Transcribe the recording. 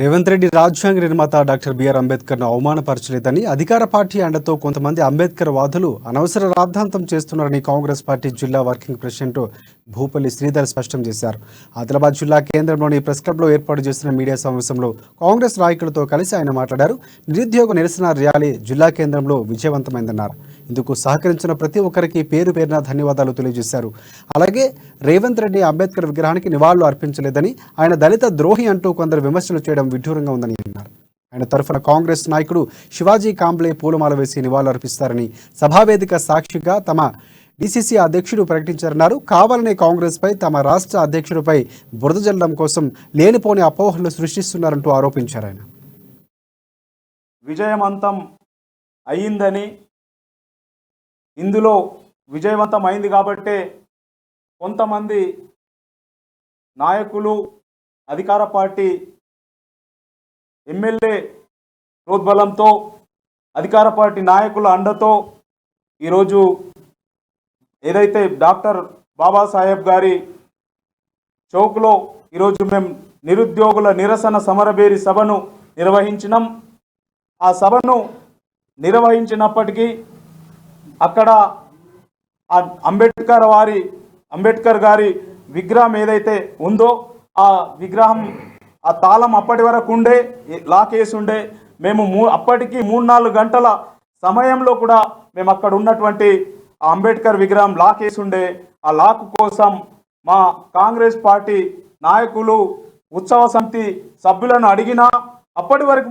రేవంత్ రెడ్డి రాజ్యాంగ నిర్మాత doctor BR అంబేద్కర్ను అవమానపరచలేదని అధికార పార్టీ అండతో కొంతమంది అంబేద్కర్ వాదులు అనవసర రాద్ధాంతం చేస్తున్నారని కాంగ్రెస్ పార్టీ జిల్లా వర్కింగ్ ప్రెసిడెంట్ భూపల్లి శ్రీధర్ స్పష్టం చేశారు. ఆదిలాబాద్ జిల్లా కేంద్రంలోని ప్రెస్ క్లబ్లో ఏర్పాటు చేసిన మీడియా సమావేశంలో కాంగ్రెస్ నాయకులతో కలిసి ఆయన మాట్లాడారు. నిరుద్యోగ నిరసన ర్యాలీ జిల్లా కేంద్రంలో విజయవంతమైందన్నారు. ఇందుకు సహకరించిన ప్రతి ఒక్కరికి పేరు పేరున ధన్యవాదాలు తెలియజేశారు. అలాగే రేవంత్ రెడ్డి అంబేద్కర్ విగ్రహానికి నివాళులు అర్పించలేదని, ఆయన దళిత ద్రోహి అంటూ కొందరు విమర్శలు చేయడం విడ్డూరంగా ఉందని అన్నారు. ఆయన తరఫున కాంగ్రెస్ నాయకుడు శివాజీ కాంబ్లే పూలమాల వేసి నివాళులు అర్పిస్తారని సభావేదిక సాక్షిగా తమ డీసీసీ అధ్యక్షుడు ప్రకటించారన్నారు. కావాలనే కాంగ్రెస్ పై తమ రాష్ట్ర అధ్యక్షుడిపై బురద జల్లడం కోసం లేనిపోని అపోహలు సృష్టిస్తున్నారంటూ ఆరోపించారు. ఆయన విజయవంతం అయిందని, ఇందులో విజయవంతం అయింది కాబట్టే కొంతమంది నాయకులు, అధికార పార్టీ ఎమ్మెల్యే ప్రోద్బలంతో, అధికార పార్టీ నాయకుల అండతో ఈరోజు ఏదైతే డాక్టర్ బాబాసాహెబ్ గారి చౌక్లో ఈరోజు మేము నిరుద్యోగుల నిరసన సమరభేరి సభను నిర్వహించినాం. ఆ సభను నిర్వహించినప్పటికీ అక్కడ అంబేద్కర్ గారి విగ్రహం ఏదైతే ఉందో ఆ విగ్రహం, ఆ తాళం అప్పటి వరకు ఉండే, లాక్ వేసి ఉండే. మేము అప్పటికి 3-4 గంటల సమయంలో కూడా మేము అక్కడ ఉన్నటువంటి ఆ అంబేద్కర్ విగ్రహం లాక్ వేసి ఉండే. ఆ లాక్ కోసం మా కాంగ్రెస్ పార్టీ నాయకులు, ఉత్సవ సమితి సభ్యులను అడిగినా అప్పటి వరకు